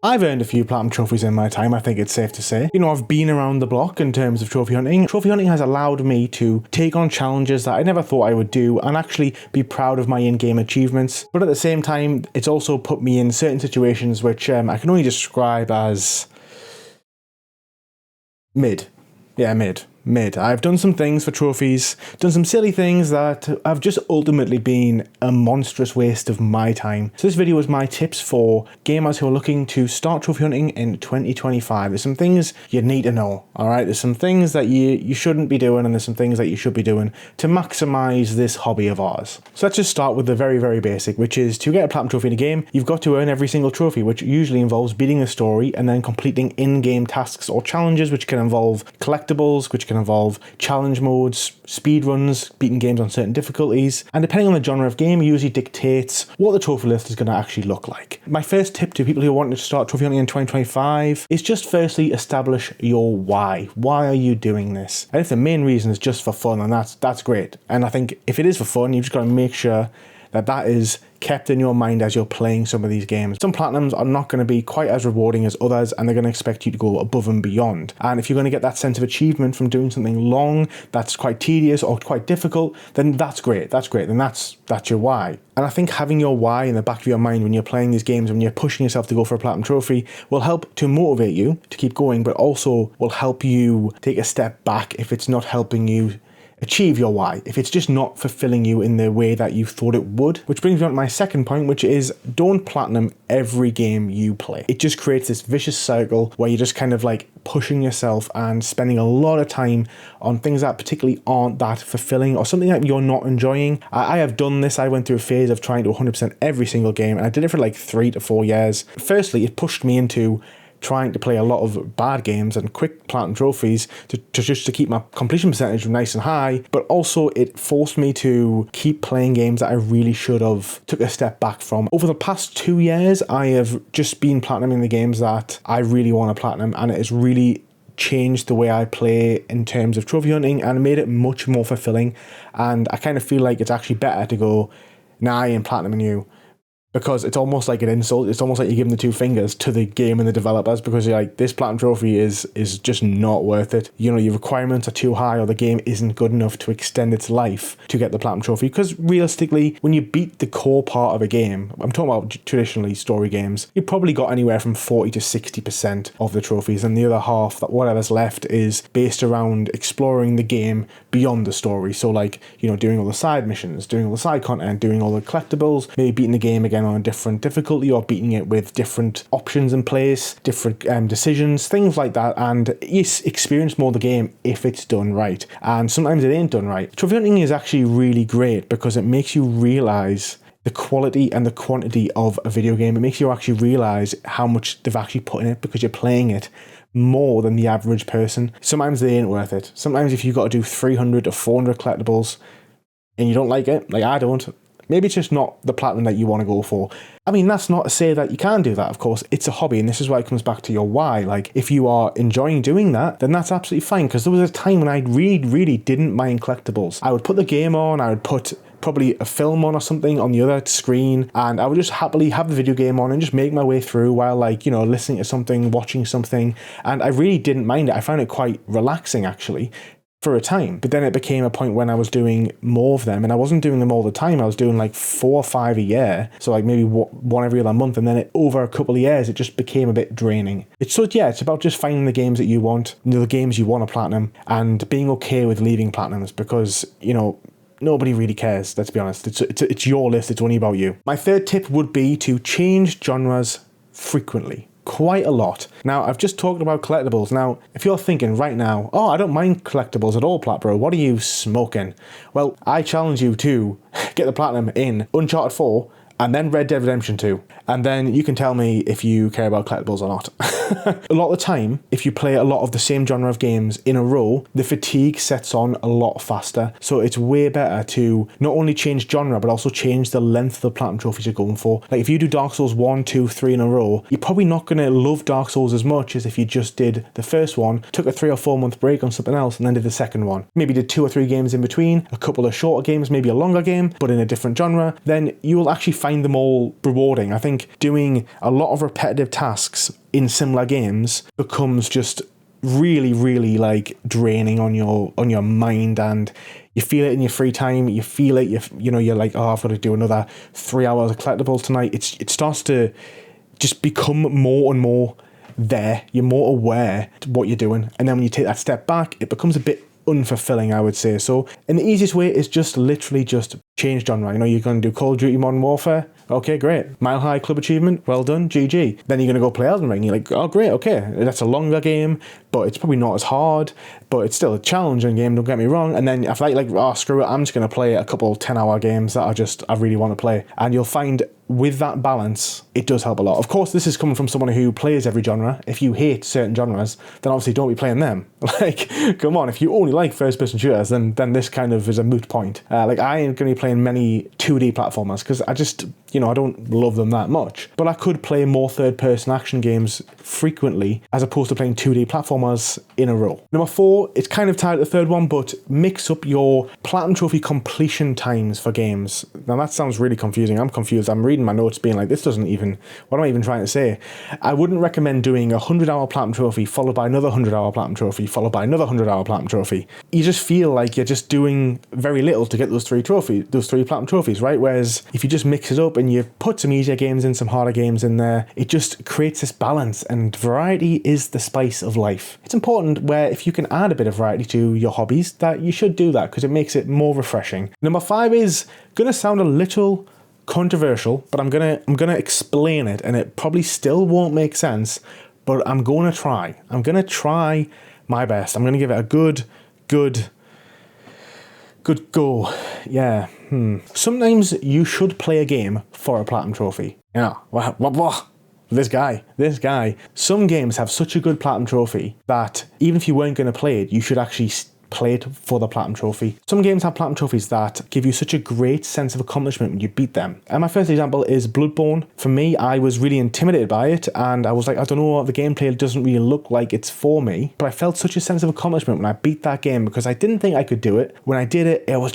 I've earned a few platinum trophies in my time, I think it's safe to say. You know, I've been around the block in terms of trophy hunting. Trophy hunting has allowed me to take on challenges that I never thought I would do and actually be proud of my in-game achievements. But at the same time, it's also put me in certain situations which I can only describe as mid. Yeah, mid. I've done some things for trophies, done some silly things that have just ultimately been a monstrous waste of my time. So this video is my tips for gamers who are looking to start trophy hunting in 2025. There's some things you need to know, alright? There's some things that you shouldn't be doing and there's some things that you should be doing to maximize this hobby of ours. So let's just start with the very, very basic, which is to get a platinum trophy in a game, you've got to earn every single trophy, which usually involves beating the story and then completing in-game tasks or challenges, which can involve collectibles, which can involve challenge modes, speed runs, beating games on certain difficulties, and depending on the genre of game, usually dictates what the trophy list is going to actually look like. My first tip to people who want to start trophy hunting in 2025 is just firstly establish your why. Why are you doing this? And if the main reason is just for fun, then that's great. And I think if it is for fun, you've just got to make sure that is kept in your mind as you're playing some of these games. Some platinums are not going to be quite as rewarding as others, and they're going to expect you to go above and beyond. And if you're going to get that sense of achievement from doing something long that's quite tedious or quite difficult, then that's great. Then that's your why. And I think having your why in the back of your mind when you're playing these games, when you're pushing yourself to go for a platinum trophy, will help to motivate you to keep going, but also will help you take a step back if it's not helping you achieve your why, if it's just not fulfilling you in the way that you thought it would. Which brings me on to my second point, which is don't platinum every game you play. It just creates this vicious cycle where you're just kind of like pushing yourself and spending a lot of time on things that particularly aren't that fulfilling or something that you're not enjoying. I have done this. I went through a phase of trying to 100% every single game, and I did it for like 3 to 4 years. Firstly, it pushed me into trying to play a lot of bad games and quick platinum trophies to keep my completion percentage nice and high, but also it forced me to keep playing games that I really should have took a step back from. Over the past 2 years, I have just been platinuming the games that I really want to platinum, and it has really changed the way I play in terms of trophy hunting and made it much more fulfilling. And I kind of feel like it's actually better to go, nah, I ain't platinuming you, because it's almost like an insult. It's almost like you're giving the 2 fingers to the game and the developers, because you're like, this platinum trophy is just not worth it. You know, your requirements are too high, or the game isn't good enough to extend its life to get the platinum trophy. Because realistically, when you beat the core part of a game, I'm talking about traditionally story games, you probably got anywhere from 40 to 60% of the trophies, and the other half, that whatever's left, is based around exploring the game beyond the story. So like, you know, doing all the side missions, doing all the side content, doing all the collectibles, maybe beating the game again on a different difficulty, or beating it with different options in place, different decisions, things like that. And you experience more of the game if it's done right, and sometimes it ain't done right. Trophy hunting is actually really great because it makes you realize the quality and the quantity of a video game. It makes you actually realize how much they've actually put in it, because you're playing it more than the average person. Sometimes they ain't worth it. Sometimes if you've got to do 300 to 400 collectibles and you don't like it, like I don't, maybe it's just not the platinum that you want to go for. I mean, that's not to say that you can do that, of course. It's a hobby, and this is why it comes back to your why. Like, if you are enjoying doing that, then that's absolutely fine, because there was a time when I really didn't mind collectibles. I would put the game on, I would put probably a film on or something on the other screen, and I would just happily have the video game on and just make my way through while, like, you know, listening to something, watching something, and I really didn't mind it. I found it quite relaxing, actually, for a time. But then it became a point when I was doing more of them, and I wasn't doing them all the time. I was doing like 4 or 5 a year, so like maybe one every other month, and then over a couple of years it just became a bit draining. It's about just finding the games that you want, the games you want to platinum, and being okay with leaving platinums, because, you know, nobody really cares, let's be honest. It's your list, it's only about you. My third tip would be to change genres frequently. Quite a lot. Now, I've just talked about collectibles. Now, if you're thinking right now, oh, I don't mind collectibles at all, Platbro, what are you smoking? Well, I challenge you to get the platinum in Uncharted 4 and then Red Dead Redemption 2. And then you can tell me if you care about collectibles or not. A lot of the time, if you play a lot of the same genre of games in a row, the fatigue sets on a lot faster. So it's way better to not only change genre, but also change the length of the platinum trophies you're going for. Like if you do Dark Souls 1, 2, 3 in a row, you're probably not going to love Dark Souls as much as if you just did the first one, took a 3 or 4 month break on something else, and then did the second one. Maybe did 2 or 3 games in between, a couple of shorter games, maybe a longer game, but in a different genre. Then you will actually find them all rewarding. I think doing a lot of repetitive tasks in similar games becomes just really, really like draining on your mind, and you feel it in your free time. You feel it. You're like, oh, I've got to do another 3 hours of collectibles tonight. It starts to just become more and more there. You're more aware of what you're doing, and then when you take that step back, it becomes a bit unfulfilling, I would say. So, and the easiest way is just literally just change genre. You're going to do Call of Duty Modern Warfare. Okay, great. Mile High Club Achievement. Well done. GG. Then you're going to go play Elden Ring. You're like, oh, great. Okay. That's a longer game, but it's probably not as hard, but it's still a challenging game. Don't get me wrong. And then if oh, screw it. I'm just going to play a couple 10-hour games that I really want to play. And you'll find with that balance, it does help a lot. Of course, this is coming from someone who plays every genre. If you hate certain genres, then obviously don't be playing them. Like, come on. If you only like first-person shooters, then this kind of is a moot point. Like, I ain't going to be playing many 2D platformers because I just, I don't love them that much. But I could play more third-person action games frequently as opposed to playing 2D platformers in a row. Number 4, it's kind of tied to the third one, but mix up your platinum trophy completion times for games. Now, that sounds really confusing. I'm confused. I'm reading my notes being like, what am I even trying to say? I wouldn't recommend doing a 100-hour platinum trophy followed by another 100-hour platinum trophy followed by another 100-hour platinum trophy. You just feel like you're just doing very little to get those three platinum trophies, right? Whereas if you just mix it up and you put some easier games in, some harder games in there, it just creates this balance, and variety is the spice of life. It's important where if you can add a bit of variety to your hobbies, that you should do that because it makes it more refreshing. Number 5 is going to sound a little controversial, but I'm gonna explain it, and it probably still won't make sense, but I'm going to try. I'm going to try my best. I'm going to give it a good go. Yeah. Sometimes you should play a game for a platinum trophy. This guy. Some games have such a good platinum trophy that even if you weren't going to play it, you should actually play it for the platinum trophy. Some games have platinum trophies that give you such a great sense of accomplishment when you beat them. And my first example is Bloodborne. For me, I was really intimidated by it, and I was like, I don't know, the gameplay doesn't really look like it's for me, but I felt such a sense of accomplishment when I beat that game because I didn't think I could do it. When I did it, I was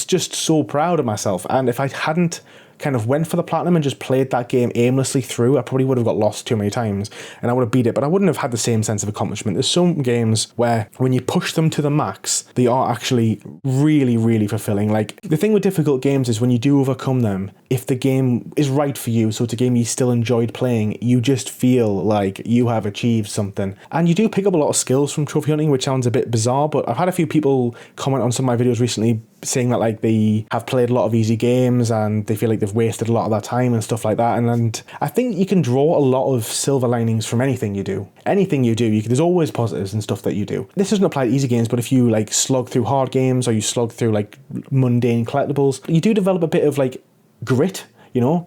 just so proud of myself. And if I hadn't kind of went for the platinum and just played that game aimlessly through, I probably would have got lost too many times and I would have beat it, but I wouldn't have had the same sense of accomplishment. There's some games where when you push them to the max, they are actually really, really fulfilling. Like, the thing with difficult games is when you do overcome them, if the game is right for you, so it's a game you still enjoyed playing, you just feel like you have achieved something. And you do pick up a lot of skills from trophy hunting, which sounds a bit bizarre, but I've had a few people comment on some of my videos recently saying that like they have played a lot of easy games and they feel like they've wasted a lot of their time and stuff like that. And I think you can draw a lot of silver linings from anything you do. There's always positives and stuff that you do. This doesn't apply to easy games, but if you like slog through hard games or you slog through like mundane collectibles, you do develop a bit of like grit.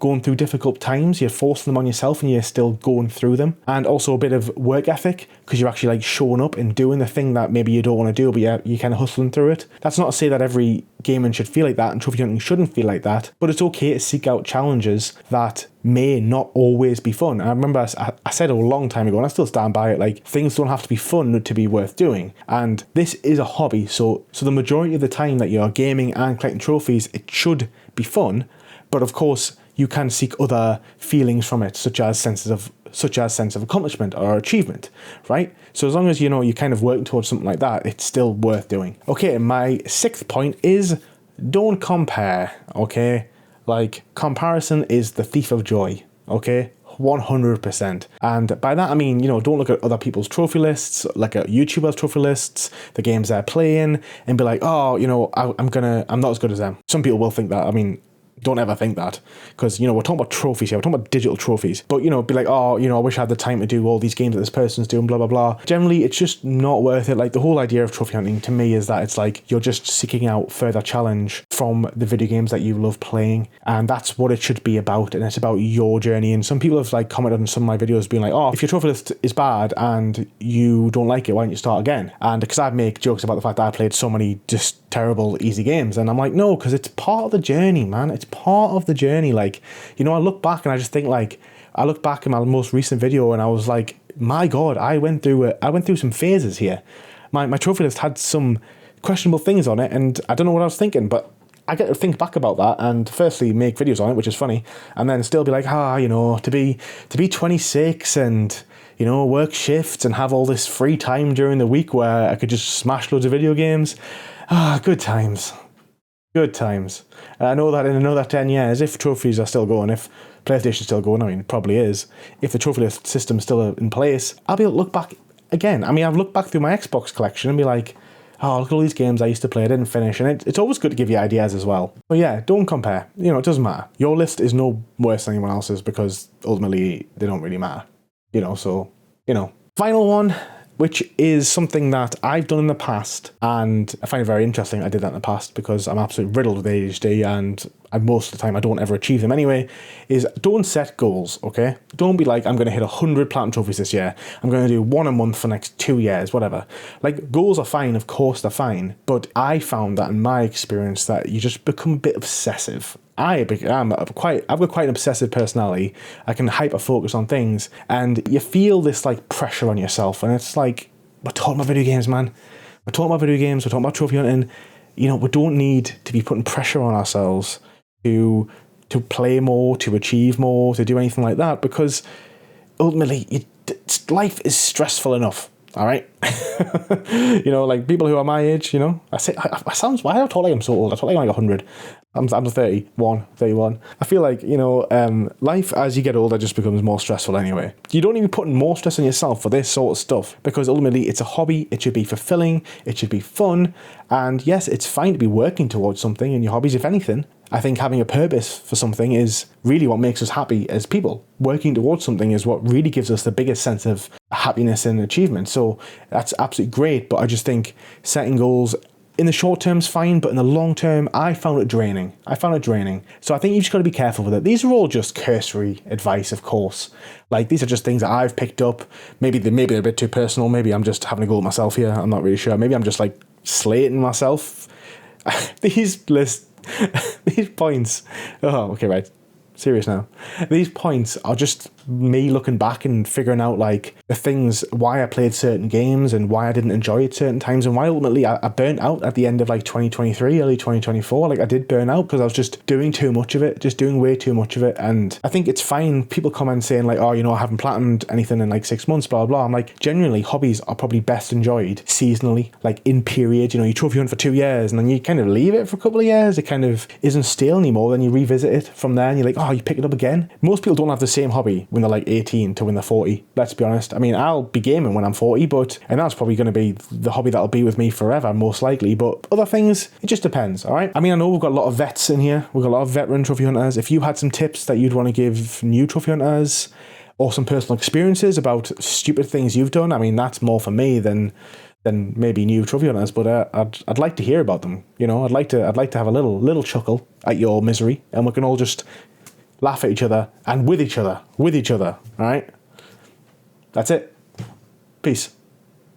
Going through difficult times, you're forcing them on yourself and you're still going through them. And also a bit of work ethic because you're actually like showing up and doing the thing that maybe you don't want to do, but you're kind of hustling through it. That's not to say that every gamer should feel like that and trophy hunting shouldn't feel like that, but it's okay to seek out challenges that may not always be fun. And I remember I said a long time ago, and I still stand by it, like, things don't have to be fun to be worth doing. And this is a hobby, so the majority of the time that you're gaming and collecting trophies, it should be fun. But of course, you can seek other feelings from it, such as sense of accomplishment or achievement, right? So as long as you're kind of working towards something like that, it's still worth doing. Okay, my 6th point is don't compare, okay? Like, comparison is the thief of joy, okay? 100%. And by that I mean, don't look at other people's trophy lists, like at YouTubers' trophy lists, the games they're playing, and be like, oh, I'm not as good as them. Some people will think that. I mean, Don't ever think that, because, you know, we're talking about trophies here, we're talking about digital trophies, but, you know, be like, oh, you know, I wish I had the time to do all these games that this person's doing, blah, blah, blah. Generally, it's just not worth it. Like, the whole idea of trophy hunting to me is that it's like, you're just seeking out further challenge from the video games that you love playing, and that's what it should be about, and it's about your journey. And some people have, like, commented on some of my videos being like, oh, if your trophy list is bad and you don't like it, why don't you start again? And because I make jokes about the fact that I played so many just terrible easy games, and I'm like, no, because it's part of the journey, man. It's part of the journey. Like, you know, I look back and I just think, like, I look back in my most recent video and I was like, my God, I went through some phases here. My trophy list had some questionable things on it, and I don't know what I was thinking, but I get to think back about that and firstly make videos on it, which is funny, and then still be like, you know, to be 26 and, you know, work shifts and have all this free time during the week where I could just smash loads of video games. Good times. Good times. I know that in another 10 years, if trophies are still going, if PlayStation's still going, I mean, it probably is, if the trophy list system's still in place, I'll be able to look back again. I mean, I've looked back through my Xbox collection and be like, oh, look at all these games I used to play, I didn't finish, and it's always good to give you ideas as well. But yeah, don't compare. You know, it doesn't matter. Your list is no worse than anyone else's because ultimately they don't really matter. You know, so, you know. Final one, which is something that I've done in the past, and I find it very interesting I did that in the past because I'm absolutely riddled with ADHD, and most of the time I don't ever achieve them anyway, is don't set goals, okay? Don't be like, I'm going to hit 100 platinum trophies this year, I'm going to do one a month for the next 2 years, whatever. Like, goals are fine, of course they're fine, but I found that in my experience that you just become a bit obsessive. I've got quite an obsessive personality. I can hyper focus on things, and you feel this like pressure on yourself, and it's like, we're talking about video games, man. We're talking about video games, we're talking about trophy hunting. You know, we don't need to be putting pressure on ourselves to play more, to achieve more, to do anything like that, because ultimately life is stressful enough. All right. You know, like people who are my age, you know, why do I talk like I'm so old? I talk like I'm like 100. I'm 31. I feel like, you know, life as you get older just becomes more stressful anyway. You don't need to be putting more stress on yourself for this sort of stuff, because ultimately it's a hobby. It should be fulfilling. It should be fun. And yes, it's fine to be working towards something in your hobbies. If anything, I think having a purpose for something is really what makes us happy as people. Working towards something is what really gives us the biggest sense of happiness and achievement. So that's absolutely great. But I just think setting goals in the short term is fine, but in the long term, I found it draining. So I think you've just got to be careful with it. These are all just cursory advice, of course. Like, these are just things that I've picked up. Maybe they're a bit too personal. Maybe I'm just having a go at myself here. I'm not really sure. Maybe I'm just like slating myself. These points. Oh, okay, right. Serious now. These points are just me looking back and figuring out like the things, why I played certain games and why I didn't enjoy it certain times, and why ultimately I burnt out at the end of like 2023, early 2024. Like, I did burn out because I was just doing too much of it, just doing way too much of it. And I think it's fine. People comment saying like, oh, you know, I haven't platinumed anything in like 6 months, blah, blah. I'm like, generally hobbies are probably best enjoyed seasonally, like in period. You know, you trophy hunt for 2 years and then you kind of leave it for a couple of years. It kind of isn't stale anymore. Then you revisit it from there and you're like, oh, you pick it up again. Most people don't have the same hobby when they're like 18 to when they're 40. Let's be honest. I mean, I'll be gaming when I'm 40, and that's probably going to be the hobby that'll be with me forever, most likely. But other things, it just depends, all right? I mean, I know we've got a lot of vets in here. We've got a lot of veteran trophy hunters. If you had some tips that you'd want to give new trophy hunters, or some personal experiences about stupid things you've done, I mean, that's more for me than maybe new trophy hunters, but I'd like to hear about them. You know, I'd like to have a little chuckle at your misery, and we can all just laugh at each other and with each other, all right? That's it. Peace.